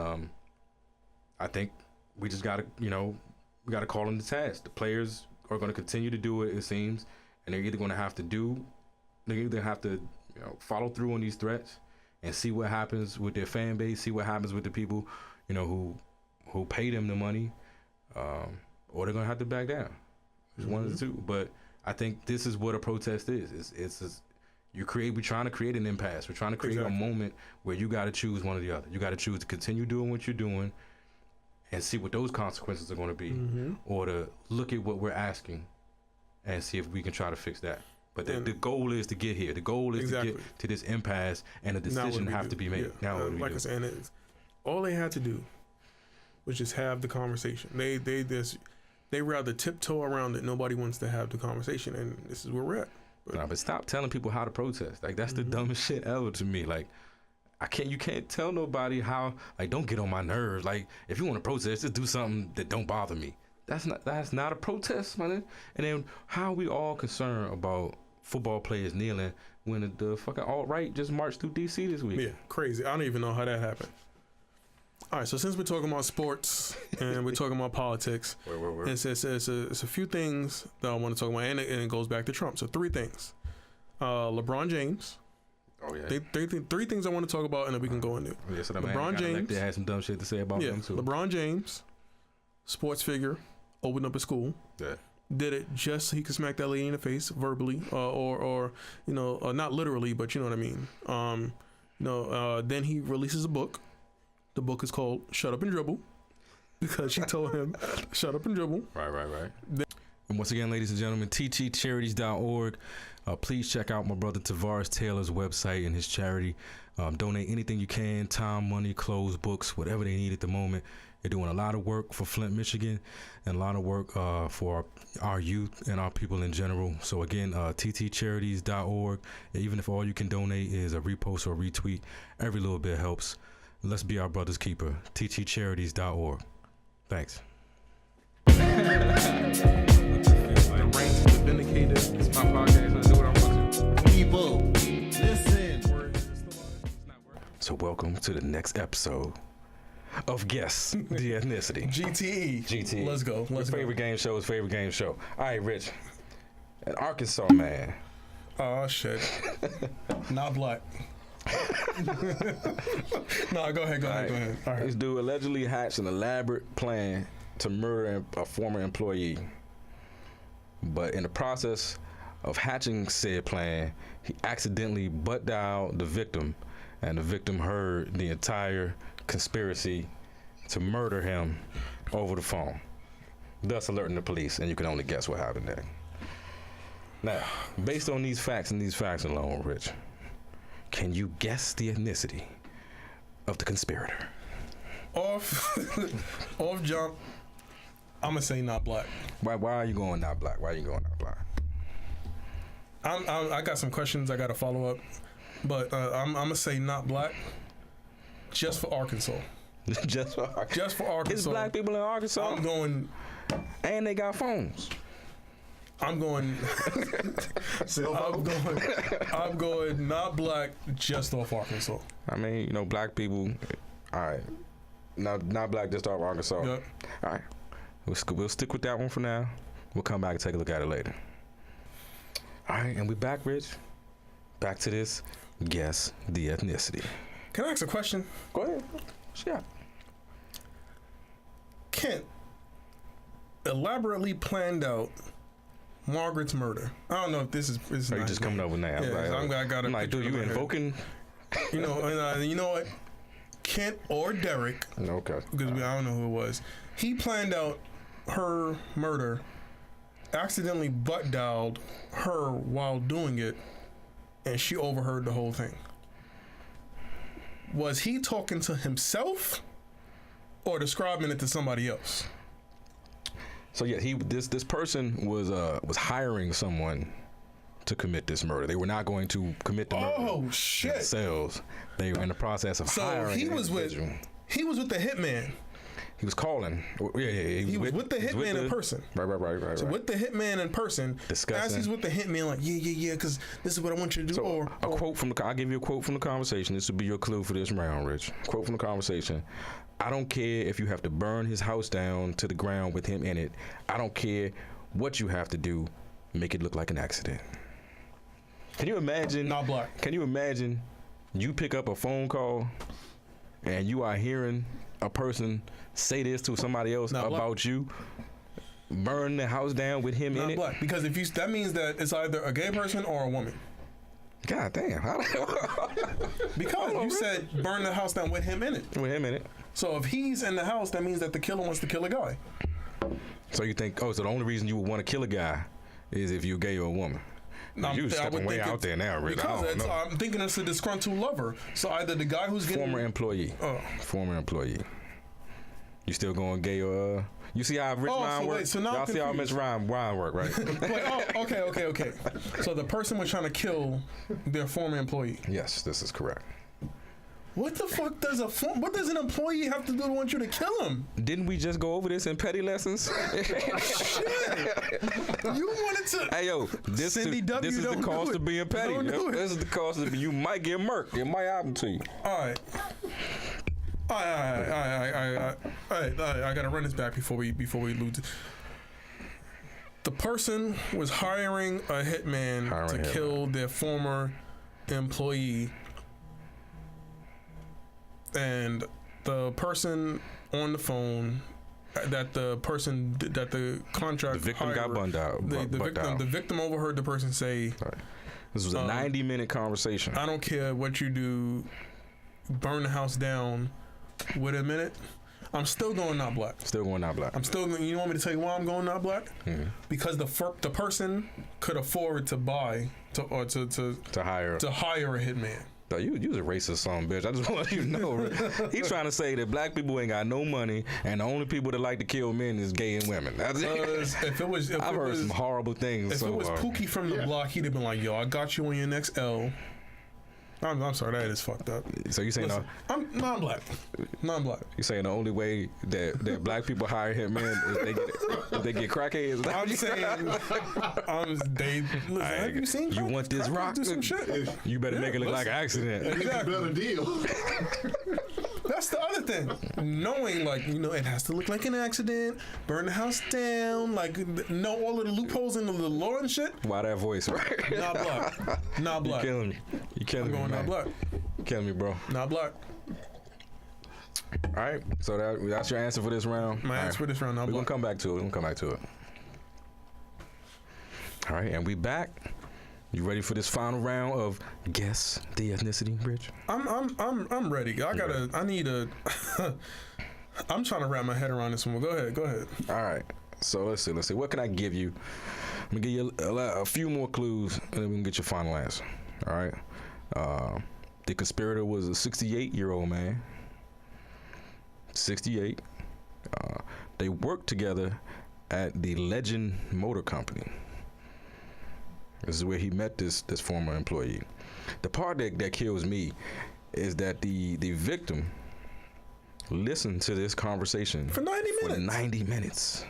I think we just gotta we gotta call them to task. The players are going to continue to do it seems, and they're either going to have to follow through on these threats and see what happens with their fan base, see what happens with the people who pay them the money, or they're going to have to back down. It's one of the two. But I think this is what a protest is. We're trying to create an impasse. We're trying to create a moment where you got to choose one or the other. You got to choose to continue doing what you're doing and see what those consequences are going to be, or to look at what we're asking and see if we can try to fix that. But the goal is to get here. The goal is to get to this impasse, and a decision have to be made.
Yeah.
Now,
like I said, all they had to do was just have the conversation. They rather tiptoe around it. Nobody wants to have the conversation, and this is where we're at.
But stop telling people how to protest. Like, that's the dumbest shit ever to me. Like, you can't tell nobody how. Like, don't get on my nerves. Like, if you want to protest, just do something that don't bother me. That's not a protest, man. And then how are we all concerned about football players kneeling when the fucking alt-right just marched through D.C. this week?
Yeah, crazy. I don't even know how that happened. All right, so since we're talking about sports and we're talking about politics, it's a few things that I want to talk about, and it goes back to Trump. So 3 things. LeBron James.
Oh yeah.
Three things I want to talk about, and then we can go into.
Yeah, so
LeBron James.
They had some dumb shit to say about him too.
LeBron James, sports figure, opened up a school.
Yeah.
Did it just so he could smack that lady in the face verbally, or not literally, but you know what I mean. Then he releases a book. The book is called "Shut Up and Dribble," because she told him, "Shut up and dribble."
Right. And once again, ladies and gentlemen, xtcycharities.org. Please check out my brother Tavares Taylor's website and his charity. Donate anything you can: time, money, clothes, books, whatever they need at the moment. They're doing a lot of work for Flint, Michigan, and a lot of work for our youth and our people in general. So again, xtcycharities.org. Even if all you can donate is a repost or a retweet, every little bit helps. Let's be our brother's keeper. xtcycharities.org. Thanks.
The ranks is vindicated. It's my podcast. I do what I want to.
People, listen.
So welcome to the next episode of Guess the Ethnicity.
GTE. Let's go.
Favorite game show is favorite game show. All right, Rich. An Arkansas man.
Oh shit. Not black. No, go ahead. All right.
This dude allegedly hatched an elaborate plan to murder a former employee. But in the process of hatching said plan, he accidentally butt dialed the victim, and the victim heard the entire conspiracy to murder him over the phone, thus alerting the police, and you can only guess what happened there. Now, based on these facts and these facts alone, Rich, can you guess the ethnicity of the conspirator?
Off jump, I'm gonna say not black.
Why are you going not black?
I got some questions I got to follow up, but I'm gonna say not black, just for Arkansas.
Just for Arkansas.
Just for Arkansas.
It's black people in Arkansas.
I'm going,
and they got phones.
I'm going not black, just off Arkansas.
I mean, black people. All right, not black, just off Arkansas.
Yep.
All right, we'll stick with that one for now. We'll come back and take a look at it later. All right, and we back, Rich. Back to this. Guess the ethnicity.
Can I ask a question?
Go ahead. Yeah.
Kent elaborately planned out Margaret's murder. I don't know if this is.
Are you just coming up with names?
Yeah,
I'm like, dude, you invoking?
You know what? Kent or Derek.
Okay.
Because I don't know who it was. He planned out her murder, accidentally butt dialed her while doing it, and she overheard the whole thing. Was he talking to himself or describing it to somebody else?
So yeah, this person was hiring someone to commit this murder. They were not going to commit the murder themselves. They were in the process of hiring.
So he was with the hitman.
he was calling. Yeah.
He was with the hitman in person.
Right.
So with the hitman in person,
Discussing.
as he's with the hitman, like, yeah, because this is what I want you to do.
So quote from I'll give you a quote from the conversation. This will be your clue for this round, Rich. Quote from the conversation. I don't care if you have to burn his house down to the ground with him in it. I don't care what you have to do. Make it look like an accident. Can you imagine?
Not black.
Can you imagine you pick up a phone call and you are hearing a person say this to somebody else
Not
about
black.
you? Burn the house down with him in
Not
it?
black. Because if you that means that it's either a gay person or a woman.
God damn.
Because you said burn the house down with him in it.
With him in it.
So if he's in the house, that means that the killer wants to kill a guy.
So you think, so the only reason you would want to kill a guy is if you're gay or a woman? You stepping way out there now, Rich.
Because I'm thinking it's a disgruntled lover. So either the guy who's getting...
Former employee. Former employee. You still going gay or... You see how Rich Ryan works?
So now
Y'all see how Rich Ryan work, right?
Okay. So the person was trying to kill their former employee.
Yes, this is correct.
What the fuck what does an employee have to do to want you to kill him?
Didn't we just go over this in petty lessons?
Shit. You wanted to...
Hey, yo, this is the cost of being petty. This is the cost of... You might get murked. It might happen to you.
All right. I gotta run this back before we lose. The person was hiring a hitman to kill their former employee, and the person on the phone that the contract
the victim
hirer,
got bunned out.
The victim overheard the person say,
Sorry. This was a 90-minute conversation.
I don't care what you do, burn the house down with a minute. I'm still going not black.
Still going not black.
I'm still. You want me to tell you why I'm going not black?
Mm-hmm.
Because the person could afford to hire a hitman.
You was a racist son, bitch. I just want you to know. He's trying to say that black people ain't got no money, and the only people that like to kill men is gay and women. That's it. I've heard some horrible things.
If it was Pookie from the block, he'd have been like, "Yo, I got you on your next L." I'm sorry, that is fucked up.
So you saying
I'm non-black. Non-black.
You saying the only way that black people hire hitmen is they get crackheads?
I'm saying, have you seen?
You want this rock?
Do some shit.
You better make it look like an accident.
Exactly.
Better deal.
That's the other thing. Knowing, it has to look like an accident. Burn the house down. Know all of the loopholes in the law and shit.
Why that voice, right?
Not black. Not black.
You killing me. You killing me.
I'm going not black.
You killing me, bro.
Not black.
All right. So that's your answer for this round.
My answer for this round. Not black.
We're gonna come back to it. All right, and we back. You ready for this final round of guess the ethnicity, Rich?
I'm ready. I'm trying to wrap my head around this one. Go ahead.
All right. So let's see. What can I give you? I'm gonna give you a few more clues, and then we can get your final answer. All right. The conspirator was a 68-year-old man. 68. They worked together at the Legend Motor Company. This is where he met this former employee. The part that kills me is that the victim listened to this conversation
for 90
minutes.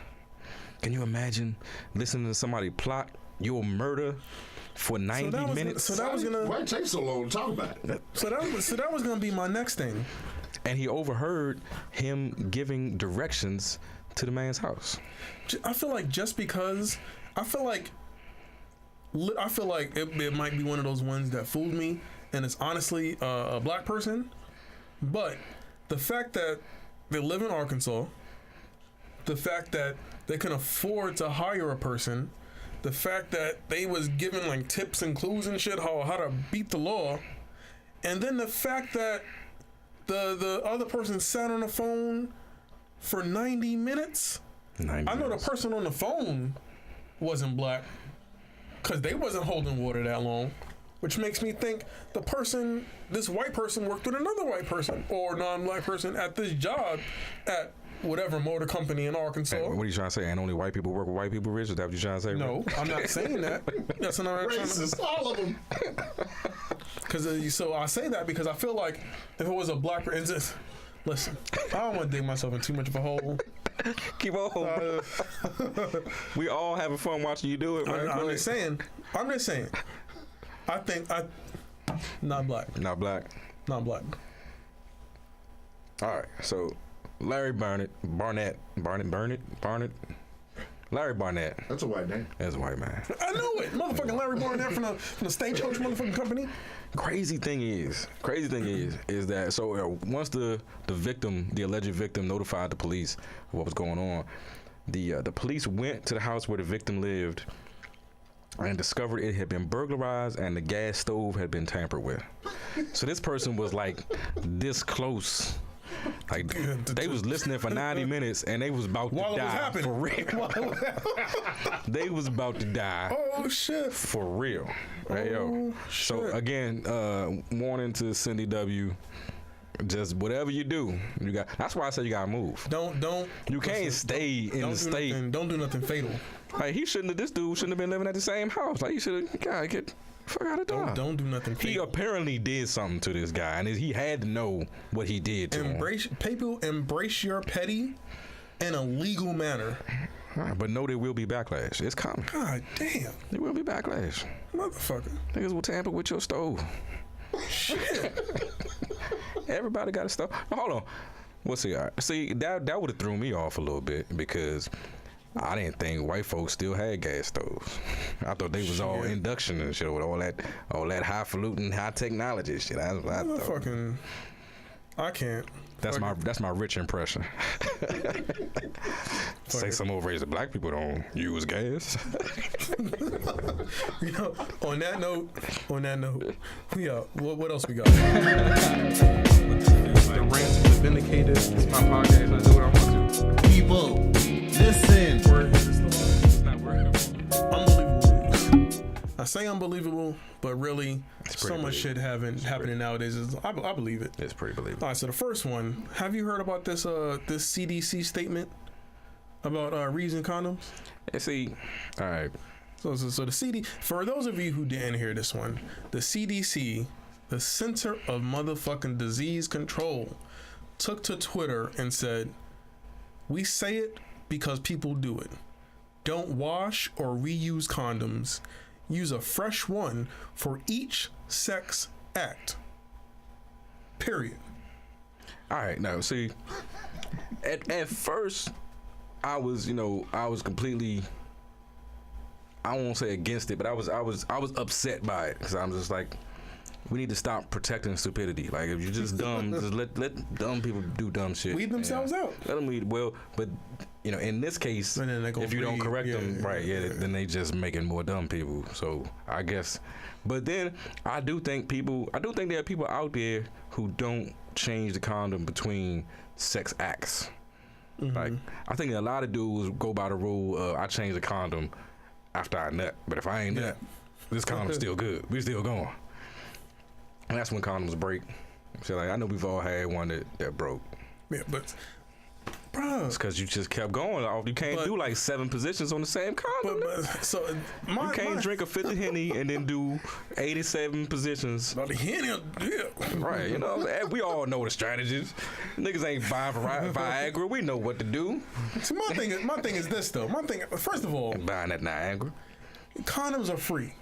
Can you imagine listening to somebody plot your murder for 90 minutes?
Why it take so long to talk about it?
So that was gonna be my next thing.
And he overheard him giving directions to the man's house.
I feel like it might be one of those ones that fooled me, and it's honestly a black person. But the fact that they live in Arkansas, the fact that they can afford to hire a person, the fact that they was given tips and clues and shit how to beat the law, and then the fact that the other person sat on the phone for 90 minutes. I know the person on the phone wasn't black, because they wasn't holding water that long, which makes me think this white person worked with another white person or non-black person at this job at whatever motor company in Arkansas.
Hey, what are you trying to say? And only white people work with white people, Rich? Is that what you're trying to say?
No, I'm not saying that. That's what I'm
racist, all of them.
So I say that because I feel like if it was a black person, Listen, I don't want to dig myself in too much of a hole.
Keep on. We all having fun watching you do it, man.
I'm just saying. I think not black.
Not black.
Not black.
All right, so Larry Barnett. Larry Barnett.
That's a white name.
That's a white man.
I know it. Motherfucking Larry Barnett from the Stagecoach motherfucking company.
Crazy thing is that so once the victim, the alleged victim, notified the police of what was going on, the police went to the house where the victim lived and discovered it had been burglarized and the gas stove had been tampered with. So this person was like this close. Like they was listening for 90 minutes and they was about to die for real. They was about to die.
Oh shit.
For real. Hey yo. So again, warning to Cindy W. Just whatever you do, you got. That's why I said you gotta move.
Don't.
You can't stay in the state.
Don't do nothing fatal.
Like this dude shouldn't have been living at the same house. Like he should have. God, get the fuck out of dog.
Don't do nothing fatal.
He apparently did something to this guy, and he had to know what he did to him.
People embrace your petty in a legal manner.
But know there will be backlash. It's coming.
God damn.
There will be backlash.
Motherfucker.
Niggas will tamper with your stove.
Shit.
Everybody got a stove. Oh, hold on. We'll see. See, that would have threw me off a little bit because I didn't think white folks still had gas stoves. I thought they was all induction and shit with all that highfalutin, high technology shit. I
Motherfucking. I can't.
That's my rich impression. Say some overrated black people don't use gas.
You know, on that note, we what else we got?
The rants for the vindicated. It's my podcast. I do what I want to.
People, listen.
It's not working.
Unbelievable. I say unbelievable, but really, so much shit happening nowadays. I believe it.
It's pretty believable.
All right, so the first one. Have you heard about this CDC statement about reusing condoms?
See, all right.
So the CD. For those of you who didn't hear this one, the CDC, the Center of Motherfucking Disease Control, took to Twitter and said, "We say it because people do it. Don't wash or reuse condoms. Use a fresh one for each sex act. Period."
All right, now see, at first, I was completely, I won't say against it, but I was upset by it because I'm just like, we need to stop protecting stupidity. Like if you're just dumb, just let dumb people do dumb shit.
Weed themselves out.
Let them weed. Well, but in this case, if you don't correct them, then they just making more dumb people. So I guess, but then I do think there are people out there who don't change the condom between sex acts. Mm-hmm. Like I think a lot of dudes go by the rule, I change the condom after I nut, but if I ain't nut, this condom's still good. We still going. And that's when condoms break. So like I know we've all had one that broke.
Yeah, but bro,
it's because you just kept going. You can't do like 7 positions on the same condom.
You
can't drink a 50 Henny and then do 87 positions.
The Henny,
right? You know, we all know the strategies. Niggas ain't buying Viagra. We know what to do.
See, my thing is this though. First of all,
buying that Niagara.
Condoms are free.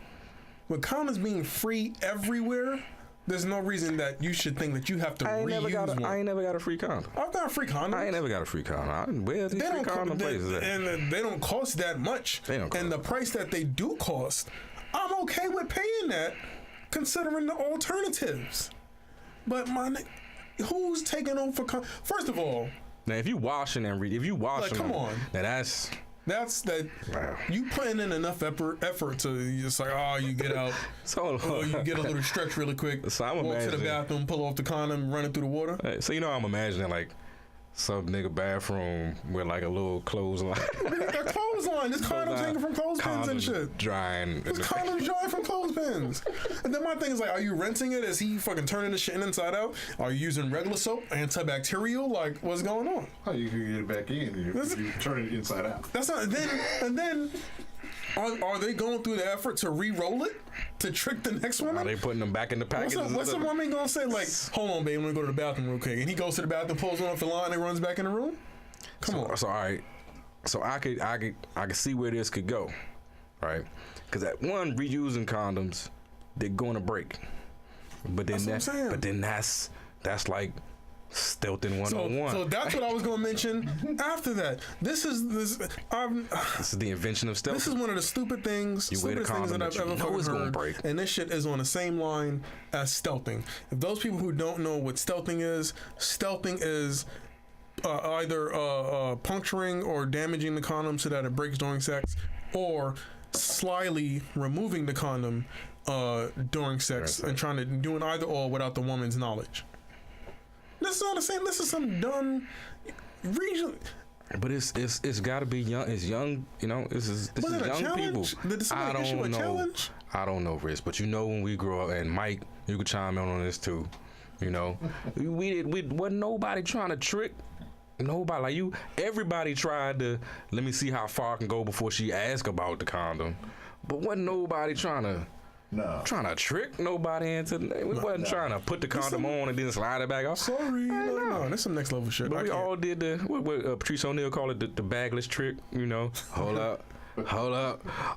With condoms being free everywhere, there's no reason that you should think that you have to reuse one.
I ain't never got a free condom.
I've got a free condom.
I ain't never got a free condom. Where's these free condom places at?
And they don't cost that much. And the price that they do cost, I'm okay with paying that, considering the alternatives. But who's taking on for condoms? First of all,
now if you washing them,
come on.
Now
that's that. Wow. You putting in enough effort to just like, you get out. You get a little stretch really quick.
So
walk to the bathroom, pull off the condom, run it through the water.
So I'm imagining like some nigga bathroom with like a little clothesline.
A clothesline. This condom's hanging from clothespins and shit.
Drying.
This condom's drying from clothespins. And then my thing is like, are you rinsing it? Is he fucking turning the shit inside out? Are you using regular soap, antibacterial? Like, what's going on?
Oh, you can get it back in. You turn it inside out.
That's not. And then Are they going through the effort to re-roll it to trick the next woman?
Are they putting them back in the package?
What's the woman gonna say? Like, hold on, babe, I'm gonna go to the bathroom real quick. And he goes to the bathroom, pulls on the line, and runs back in the room. Come on.
So all right. So I could see where this could go, right? Because at one, reusing condoms, they're going to break. But then that's like stealthing 101.
So that's what I was gonna mention after that. This is
the invention of stealth.
This is one of the stupidest things that I've ever fucking heard.
Break.
And this shit is on the same line as stealthing. If those people who don't know what stealthing is either puncturing or damaging the condom so that it breaks during sex, or slyly removing the condom during sex and trying to do an either or without the woman's knowledge. This is all the same. This is some dumb region.
But it's got to be young. It's young. You know, this is young people. I don't know. I don't know, Rich. But you know, when we grow up, and Mike, you could chime in on this too. You know, we wasn't nobody trying to trick. Nobody like you. Everybody tried to let me see how far I can go before she asked about the condom. But wasn't nobody trying to trick nobody into. We wasn't trying to put the condom on and then slide it back off.
Sorry, no, that's some next level shit.
But we all did the what Patrice O'Neal called it the bagless trick. You know, hold up.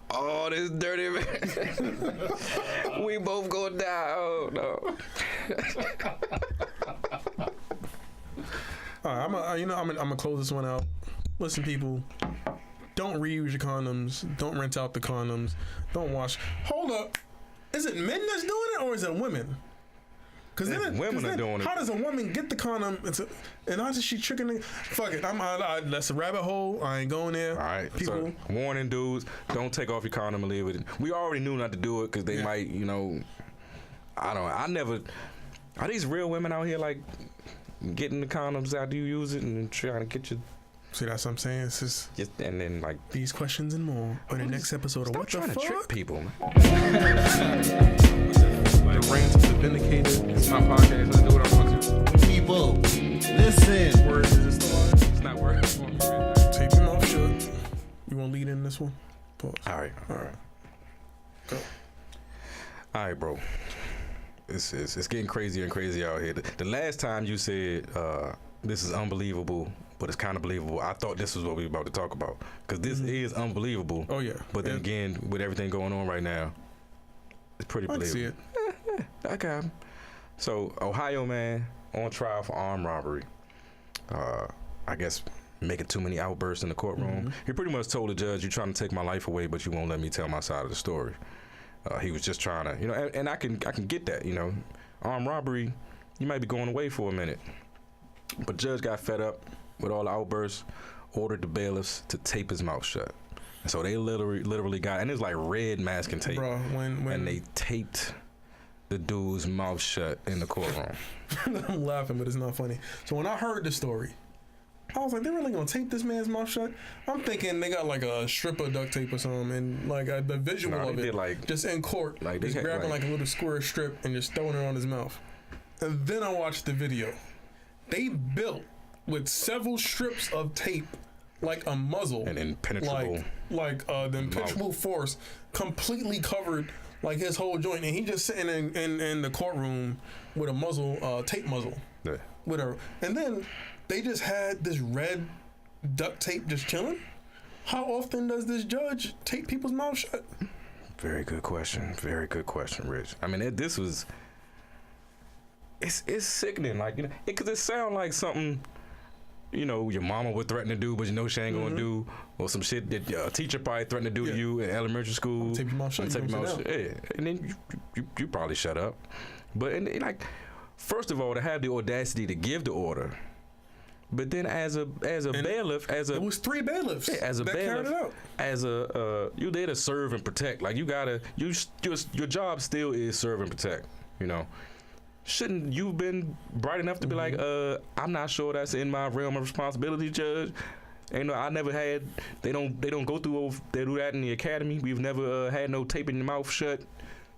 Oh, this dirty man. We both gonna die. Oh no.
All right, I'm gonna close this one out. Listen, people, don't reuse your condoms. Don't rent out the condoms. Don't wash. Hold up, is it men that's doing it or is it women? Because then
women are doing it.
How does a woman get the condom? And how does she tricking it? Fuck it, that's a rabbit hole. I ain't going there.
All right,
people.
So, warning, dudes, don't take off your condom and leave with it. We already knew not to do it because they might, you know. I never. Are these real women out here like getting the condoms after you use it and trying to get your?
See, that's what I'm saying. It's just
and then like
these questions and more on the next episode of What the Fuck.
Stop trying to trick people, man.
The reigns of the vindicated. It's my podcast. I do what I want to.
People, listen.
Words is it's not words.
Take them off shut. You want to lead in this one? Pause.
All right.
Go.
All right, bro. It's getting crazier and crazier out here. The last time you said this is unbelievable, but it's kind of believable, I thought this was what we were about to talk about because this is unbelievable.
Oh yeah.
But then again, with everything going on right now, it's pretty believable.
I see it.
I got him. So Ohio man on trial for armed robbery. I guess making too many outbursts in the courtroom. He pretty much told the judge, "You're trying to take my life away, but you won't let me tell my side of the story." He was just trying to, you know, and I can get that, you know, armed robbery, you might be going away for a minute. But judge got fed up with all the outbursts, ordered the bailiffs to tape his mouth shut. And so they literally got, and it's like red masking tape.
Bro, when
and they taped the dude's mouth shut in the courtroom.
I'm laughing, but it's not funny. So when I heard the story, I was like, they're really gonna tape this man's mouth shut? I'm thinking they got like a strip of duct tape or something, and like the visual of it,
like,
just in court,
like
just grabbing like a little square strip and just throwing it on his mouth. And then I watched the video. They built with several strips of tape, like a muzzle,
an impenetrable,
like the impenetrable force, completely covered like his whole joint, and he just sitting in the courtroom with a muzzle, tape muzzle, whatever, and then. They just had this red duct tape just chilling. How often does this judge tape people's mouths shut?
Very good question. Very good question, Rich. I mean, it's sickening. Like, you know, because it sounds like something, you know, your mama would threaten to do, but you know she ain't gonna do, or some shit that a teacher probably threatened to do to you in elementary school.
Tape your mouth shut.
Yeah, and then you probably shut up. But and like, first of all, to have the audacity to give the order. But then, as a bailiff, it
was 3 bailiffs.
Yeah, as a bailiff, you there to serve and protect. Like you gotta, your job still is serve and protect. You know, shouldn't you been bright enough to be like, I'm not sure that's in my realm of responsibility, Judge. And I never had. They don't go through. They do that in the academy. We've never had no taping your mouth shut.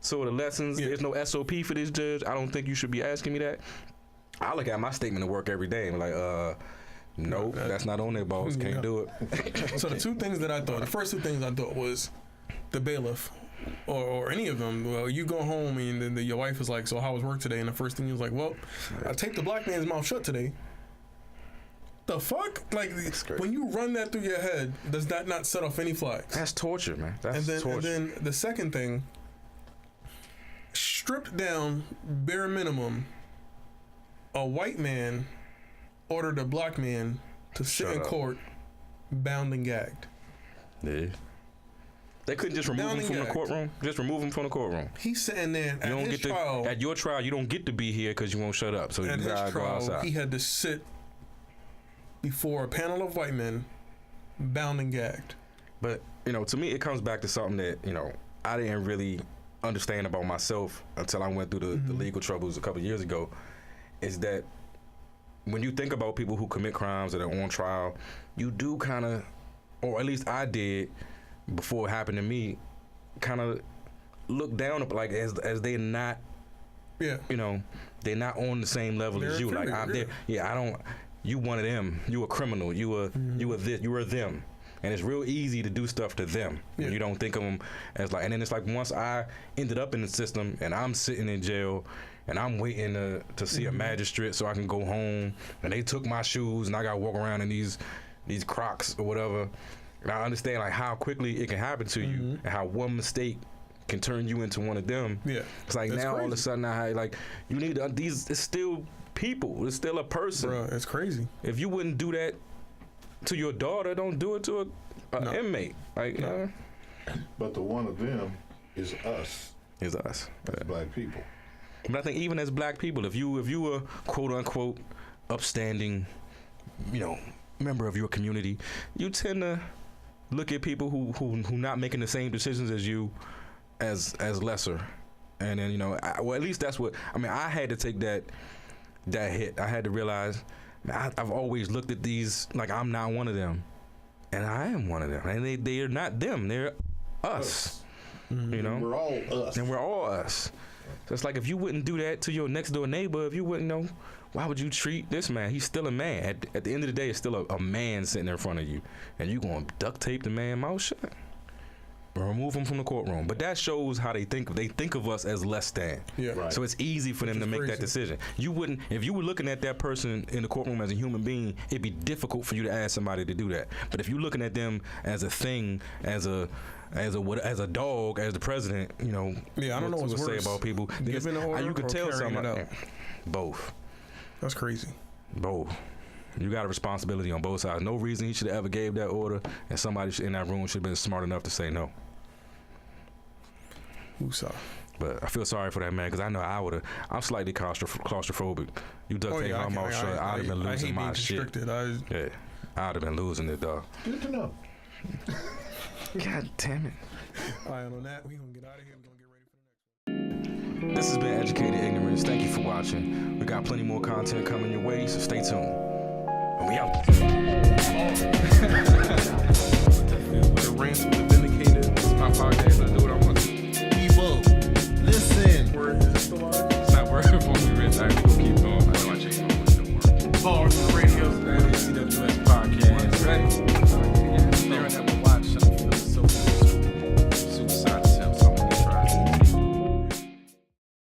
Sort of lessons. Yeah. There's no SOP for this, Judge. I don't think you should be asking me that. I look at my statement of work every day and be like, no, that's not on there, boss. Can't do it.
So the 2 things that I thought, the first 2 things I thought was, the bailiff or any of them, well, you go home and then your wife is like, so how was work today? And the first thing you was like, well, I taped the black man's mouth shut today. The fuck? Like, when you run that through your head, does that not set off any flags?
That's torture, man. That's torture.
And then the second thing, stripped down, bare minimum, a white man ordered a black man to sit in court, bound and gagged.
Yeah. They couldn't just remove him from the courtroom. Just remove him from the courtroom.
He's sitting there at his trial.
At your trial, you don't get to be here because you won't shut up. So you gotta go outside.
He had to sit before a panel of white men, bound and gagged.
But to me, it comes back to something that I didn't really understand about myself until I went through the legal troubles a couple of years ago. Is that when you think about people who commit crimes that are on trial, you do kind of, or at least I did before it happened to me, kind of look down like as they're not, they're not on the same level as you. Like I'm there, I don't. You one of them. You a criminal. You a this. You are them. And it's real easy to do stuff to them. Yeah. You don't think of them as like. And then it's like once I ended up in the system and I'm sitting in jail and I'm waiting to see a magistrate so I can go home, and they took my shoes and I got to walk around in these Crocs or whatever. And I understand like how quickly it can happen to you and how one mistake can turn you into one of them. Yeah, it's like that's now crazy. All of a sudden you need these. It's still people. It's still a person.
Bro, it's crazy.
If you wouldn't do that to your daughter, don't do it to an inmate. Like,
but the one of them is us.
Is us.
As black people.
But I think even as black people, if you were quote unquote upstanding, member of your community, you tend to look at people who not making the same decisions as you as lesser. And then at least that's what I had to take that hit. I had to realize I've always looked at these like I'm not one of them, and I am one of them, and they are not them. They're us.
We're all us,
and we're all us. So it's like if you wouldn't do that to your next door neighbor, if you wouldn't know, why would you treat this man? He's still a man. At the end of the day, it's still a man sitting in front of you, and you gonna duct tape the man mouth shut. Remove them from the courtroom. But that shows how they think. They think of us as less than. Yeah. Right. So it's easy for them to make that decision. You wouldn't, if you were looking at that person in the courtroom as a human being, it'd be difficult for you to ask somebody to do that. But if you're looking at them as a thing, as a dog, as the president,
I don't know what's worse.
Say about people.
Giving the order
you could tell somebody. Both.
That's crazy.
Both. You got a responsibility on both sides. No reason he should have ever gave that order, and somebody in that room should have been smart enough to say no. But I feel sorry for that man because I know I'm slightly claustrophobic. You duct tape my mouth shut, I'd have been losing my shit. I'd have been losing it, dog.
Good to know.
God damn it.
All right, on that, we're going to get out of here. We're going to get ready for the next one.
This has been Educated Ignorance. Thank you for watching. We got plenty more content coming your way, so stay tuned. And we out.
The rants of the vindicated. This is my podcast.